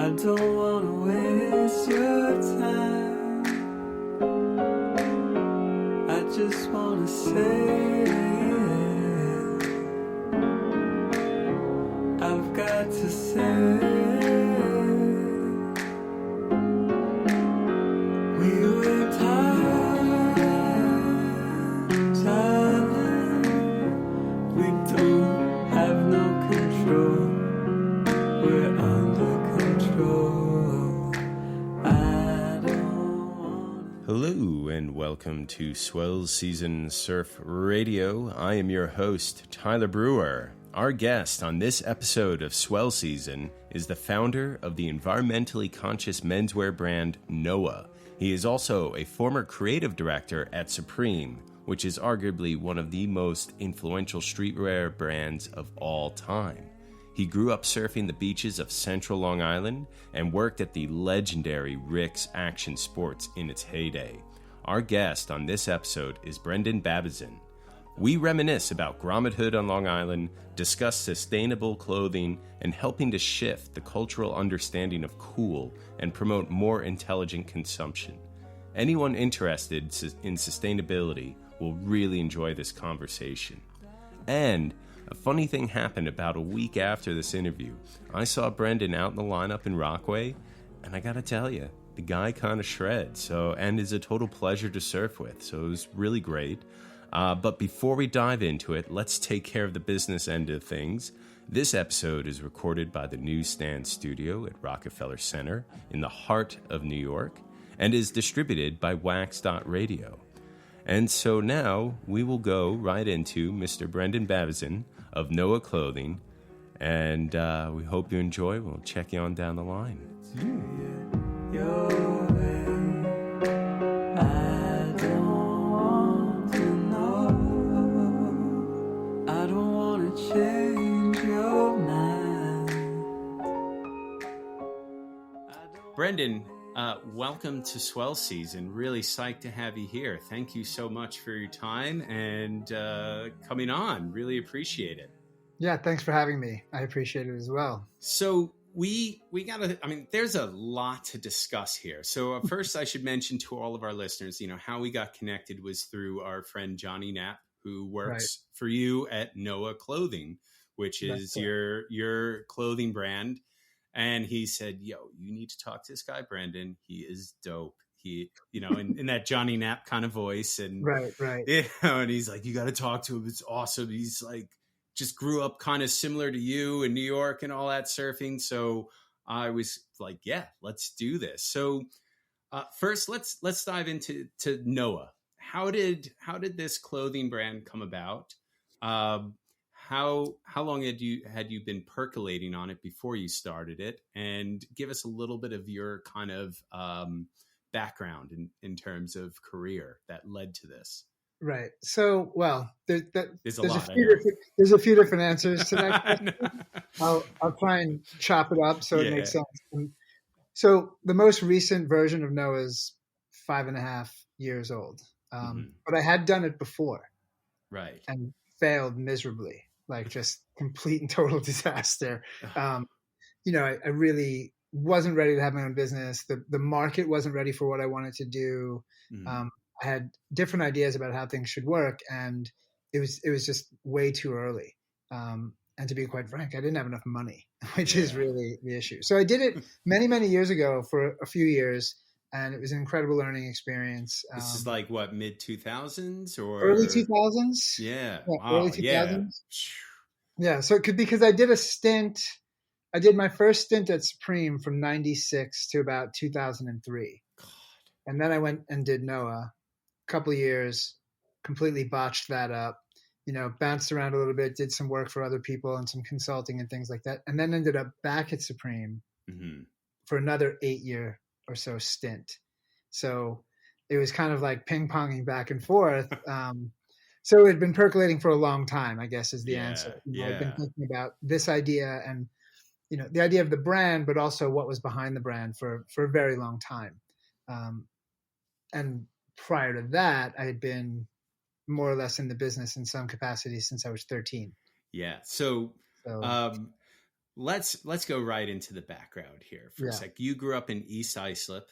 I don't wanna waste your time. I just wanna say I've got to say we worked hard, darling. We don't have no control. We're under control. I don't want. Hello and welcome to Swell Season Surf Radio. I am your host, Tyler Brewer. Our guest on this episode of Swell Season is the founder of the environmentally conscious menswear brand Noah. He is also a former creative director at Supreme, which is arguably one of the most influential streetwear brands of all time. He grew up surfing the beaches of central Long Island and worked at the legendary Rick's Action Sports in its heyday. Our guest on this episode is Brendon Babenzien. We reminisce about grommethood on Long Island, discuss sustainable clothing, and helping to shift the cultural understanding of cool and promote more intelligent consumption. Anyone interested in sustainability will really enjoy this conversation. And a funny thing happened about a week after this interview. I saw Brendon out in the lineup in Rockaway, and I gotta tell you, the guy kind of shreds, and is a total pleasure to surf with, so it was really great. But before we dive into it, let's take care of the business end of things. This episode is recorded by the Newsstand Studio at Rockefeller Center in the heart of New York and is distributed by WAX.Radio. And so now we will go right into Mr. Brendon Babenzien of Noah Clothing, and we hope you enjoy. We'll check you on down the line. Your way. I don't want to know. I don't want to change your mind. Brendon, welcome to Swell Season. Really psyched to have you here. Thank you so much for your time and coming on. Really appreciate it. Yeah, thanks for having me. I appreciate it as well. So we gotta, there's a lot to discuss here. So first I should mention to all of our listeners, how we got connected was through our friend Johnny Knapp, who works for you at Noah Clothing, which is your clothing brand. And he said, yo, you need to talk to this guy, Brendon. He is dope. He, in that Johnny Knapp kind of voice. And right. And he's like, you got to talk to him. It's awesome. He's like, just grew up kind of similar to you in New York and all that surfing. So I was like, yeah, let's do this. So first, let's dive into Noah. How did this clothing brand come about? How long had you been percolating on it before you started it? And give us a little bit of your kind of background in terms of career that led to this. Right. So, well, there's a few different answers to that question. I'll try and chop it up so it makes sense. So the most recent version of Noah is 5.5 years old. But I had done it before. Right. And failed miserably, like just complete and total disaster. I really wasn't ready to have my own business. The market wasn't ready for what I wanted to do. I had different ideas about how things should work, and it was just way too early. And to be quite frank, I didn't have enough money, which is really the issue. So I did it many, many years ago for a few years, and it was an incredible learning experience. This is like what, mid 2000s or early 2000s? Yeah, wow, early 2000s. Yeah. So it could, because I did a stint. I did my first stint at Supreme from 96 to about 2003. God. And then I went and did Noah. Couple of years, completely botched that up, bounced around a little bit, did some work for other people and some consulting and things like that. And then ended up back at Supreme for another 8-year or so stint. So it was kind of like ping ponging back and forth. So it had been percolating for a long time, I guess is the answer. I've been thinking about this idea and, the idea of the brand, but also what was behind the brand for a very long time. And prior to that, I had been more or less in the business in some capacity since I was 13. Yeah. So let's go right into the background here for a Yeah. sec. You grew up in East Islip.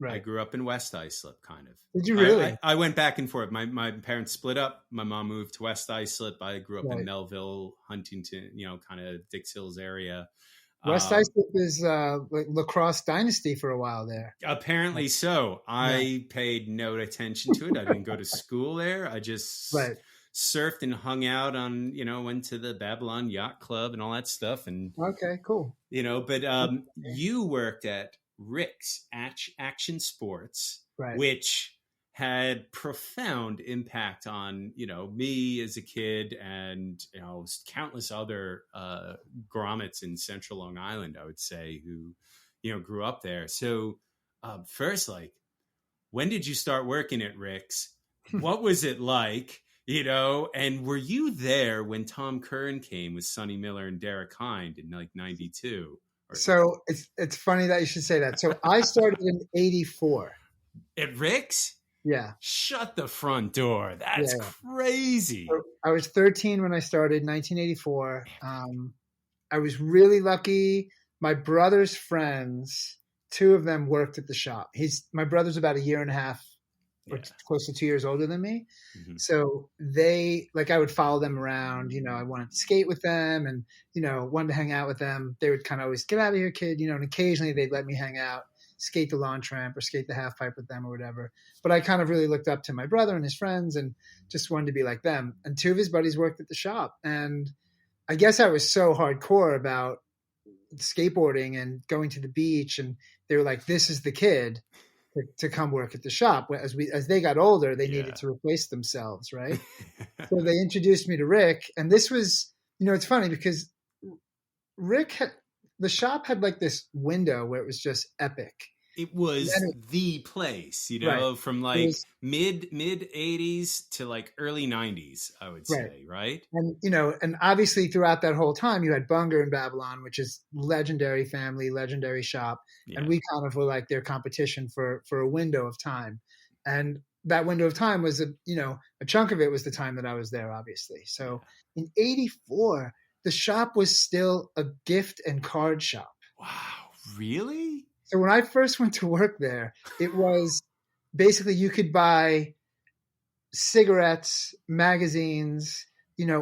I Right. grew up in West Islip, kind of. Did you really? I went back and forth. My parents split up. My mom moved to West Islip. I grew up in Right. Melville, Huntington, kind of Dix Hills area. West Islip is like lacrosse dynasty for a while there. Apparently so. I paid no attention to it. I didn't go to school there. I just Right. surfed and hung out on, went to the Babylon Yacht Club and all that stuff. And, Okay, cool. but you worked at Rick's Action Sports, Right. which had profound impact on, me as a kid and, countless other grommets in Central Long Island, I would say, who, grew up there. So first, like, when did you start working at Rick's? What was it like? And were you there when Tom Curran came with Sonny Miller and Derek Hind in like 92? So it's funny that you should say that. So I started in 84. At Rick's? Yeah. Shut the front door. That's crazy. So I was 13 when I started, 1984. I was really lucky. My brother's friends, two of them worked at the shop. My brother's about a year and a half or close to 2 years older than me. Mm-hmm. So I would follow them around, I wanted to skate with them and, wanted to hang out with them. They would kind of always, get out of here, kid, and occasionally they'd let me hang out, skate the lawn tramp or skate the half pipe with them or whatever. But I kind of really looked up to my brother and his friends and just wanted to be like them. And two of his buddies worked at the shop. And I guess I was so hardcore about skateboarding and going to the beach. And they were like, this is the kid to come work at the shop. As they got older, they needed to replace themselves, right? So they introduced me to Rick, and this was, it's funny because the shop had like this window where it was just epic. It was the place, from like mid 80s to like early 90s, I would say, right? And and obviously throughout that whole time, you had Bunger and Babylon, which is legendary family, legendary shop, and we kind of were like their competition for a window of time. And that window of time was a chunk of it was the time that I was there, obviously. So in 84, the shop was still a gift and card shop. Wow, really? So when I first went to work there, it was basically you could buy cigarettes, magazines,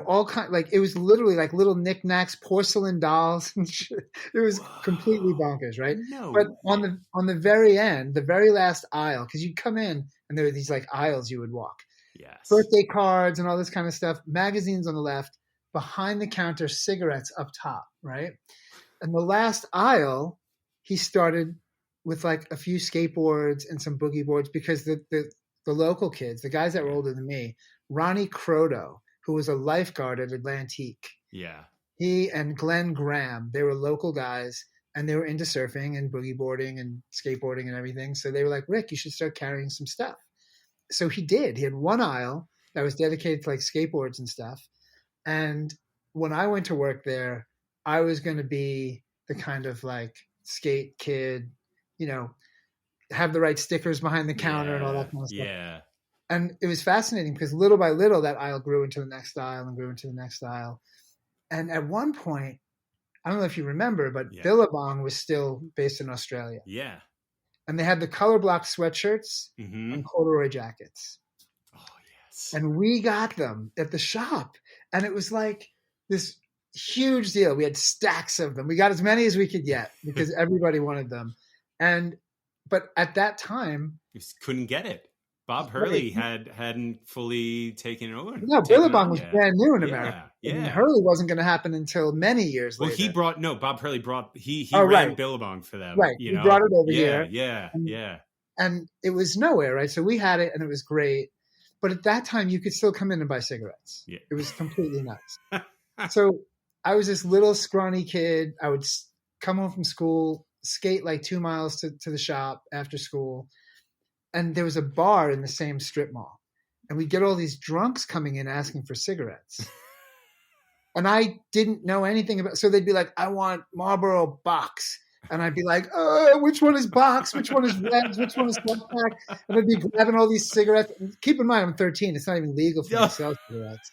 all kind. Like it was literally like little knickknacks, porcelain dolls and shit. It was completely bonkers, right? No. But on the very end, the very last aisle, because you'd come in and there were these like aisles you would walk. Yes. Birthday cards and all this kind of stuff. Magazines on the left, behind the counter, cigarettes up top, right? And the last aisle, he started with like a few skateboards and some boogie boards because the local kids, the guys that were older than me, Ronnie Croto, who was a lifeguard at Atlantique. Yeah. He and Glenn Graham, they were local guys and they were into surfing and boogie boarding and skateboarding and everything. So they were like, Rick, you should start carrying some stuff. So he did. He had one aisle that was dedicated to like skateboards and stuff. And when I went to work there, I was going to be the kind of like skate kid, have the right stickers behind the counter and all that kind of stuff. Yeah. And it was fascinating because little by little, that aisle grew into the next aisle and grew into the next aisle. And at one point, I don't know if you remember, but Billabong was still based in Australia. Yeah. And they had the color block sweatshirts and corduroy jackets. Oh, yes. And we got them at the shop. And it was like this huge deal. We had stacks of them. We got as many as we could get because everybody wanted them. But at that time, you couldn't get it. Bob Hurley hadn't fully taken it over. No, Billabong was brand new in America. Yeah. And Hurley wasn't going to happen until many years later. Well, Bob Hurley ran Billabong for them. Right. He brought it over here. Yeah. And it was nowhere, right? So we had it and it was great. But at that time, you could still come in and buy cigarettes. Yeah. It was completely nuts. So I was this little scrawny kid. I would come home from school, skate like 2 miles to the shop after school. And there was a bar in the same strip mall. And we'd get all these drunks coming in asking for cigarettes. And I didn't know anything about, so they'd be like, I want Marlboro box. And I'd be like, which one is box? Which one is reds? Which one is one pack? And I'd be grabbing all these cigarettes. Keep in mind, I'm 13. It's not even legal for me to sell cigarettes.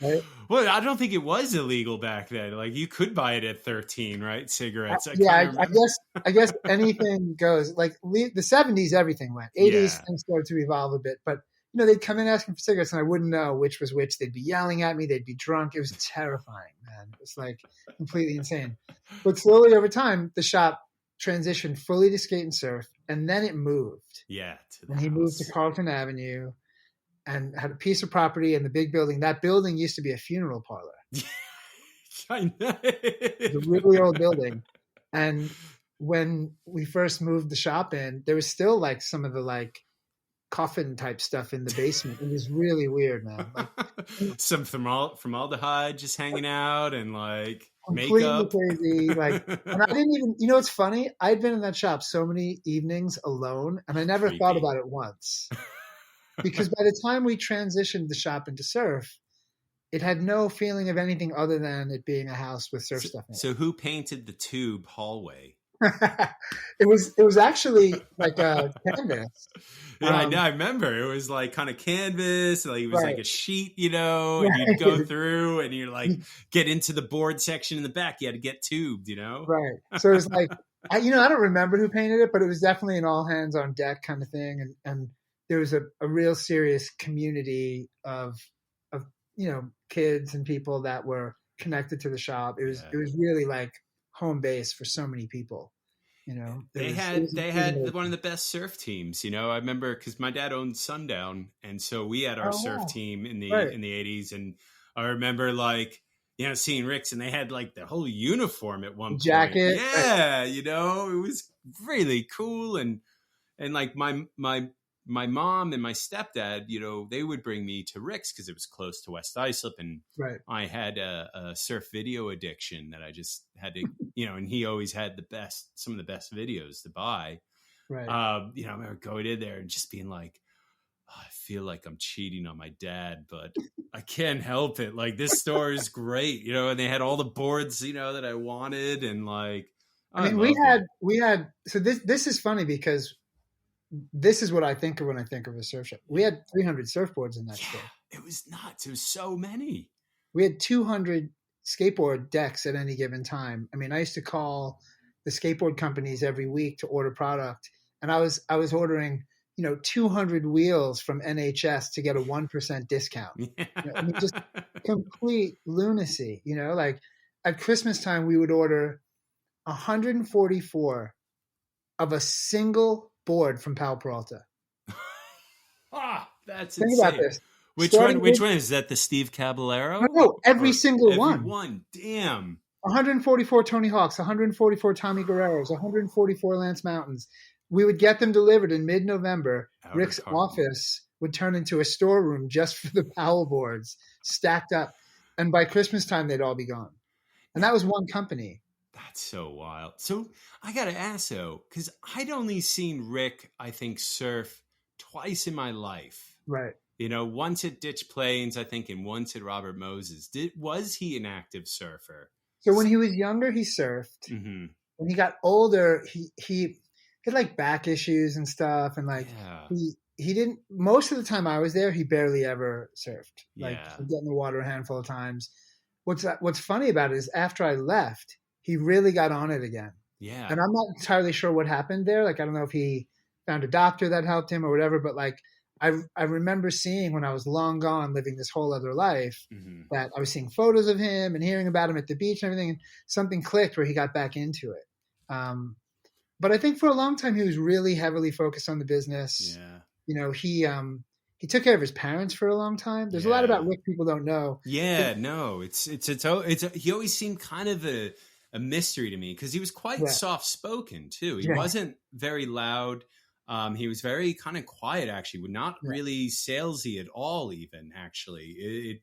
Right? Well, I don't think it was illegal back then. Like you could buy it at 13, right? Cigarettes. I guess anything goes. Like the 70s, everything went. 80s, things started to evolve a bit. But, they'd come in asking for cigarettes and I wouldn't know which was which. They'd be yelling at me. They'd be drunk. It was terrifying, man. It was like completely insane. But slowly over time, the shop transitioned fully to skate and surf. And then it moved. Yeah. And he moved to Carlton Avenue and had a piece of property in the big building. That building used to be a funeral parlor. I know. It's a really old building. And when we first moved the shop in, there was still like some of the like coffin type stuff in the basement. It was really weird, man. Like, some formaldehyde just hanging out and like completely makeup. Crazy. Like, and I didn't even, it's funny. I'd been in that shop so many evenings alone and I never thought about it once. Because by the time we transitioned the shop into surf, it had no feeling of anything other than it being a house with surf stuff in it. So who painted the tube hallway? It was actually like a canvas. Yeah, I remember. It was like kind of canvas. Like it was like a sheet, and you'd go through and you're like get into the board section in the back. You had to get tubed, Right. So it was like, I don't remember who painted it, but it was definitely an all hands on deck kind of thing. And there was a real serious community of kids and people that were connected to the shop. It was really like home base for so many people. They had one of the best surf teams. I remember because my dad owned Sundown, and so we had our surf team in the 80s, and I remember like seeing Rick's, and they had like the whole uniform at one jacket. Point. Yeah, it was really cool, and like my mom and my stepdad, they would bring me to Rick's because it was close to West Islip, and I had a surf video addiction that I just had to, and he always had some of the best videos to buy. Right. I remember going in there and just being like, I feel like I'm cheating on my dad, but I can't help it. Like this store is great, and they had all the boards, that I wanted, and like, I mean, we had. So this is funny because this is what I think of when I think of a surf shop. We had 300 surfboards in that store. It was nuts. It was so many. We had 200 skateboard decks at any given time. I mean, I used to call the skateboard companies every week to order product, and I was ordering, 200 wheels from NHS to get a 1% discount. Yeah. I mean, just complete lunacy. Like at Christmas time, we would order 144 of a single board from Pal Peralta. That's Think insane. about this. Which one is that? The Steve Caballero? No, every single one. Every one. Damn. 144 Tony Hawks, 144 Tommy Guerreros, 144 Lance Mountains. We would get them delivered in mid-November. Rick's office would turn into a storeroom just for the Powell boards, stacked up. And by Christmas time, they'd all be gone. And that was one company. That's so wild. So I got to ask though, because I'd only seen Rick, I think, surf twice in my life. Right. Once at Ditch Plains, I think, and once at Robert Moses. Was he an active surfer? So when he was younger, he surfed. Mm-hmm. When he got older, he had like back issues and stuff. And like he didn't, most of the time I was there, he barely ever surfed. Like he'd get in the water a handful of times. What's funny about it is after I left, he really got on it again. Yeah. And I'm not entirely sure what happened there. Like, I don't know if he found a doctor that helped him or whatever, but like, I remember seeing when I was long gone living this whole other life that I was seeing photos of him and hearing about him at the beach and everything. And something clicked where he got back into it. But I think for a long time, he was really heavily focused on the business. Yeah. He took care of his parents for a long time. There's a lot about Rick people don't know. Yeah, no, he always seemed kind of a mystery to me because he was quite soft spoken too. He wasn't very loud. He was very kind of quiet, actually, not really salesy at all. Even actually,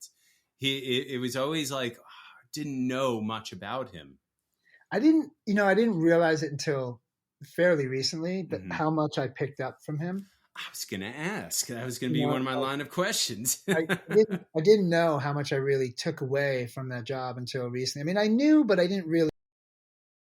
it was always like didn't know much about him. I didn't realize it until fairly recently that how much I picked up from him. I was going to ask. That was going to be one of my line of questions. I didn't know how much I really took away from that job until recently. I mean, I knew, but I didn't really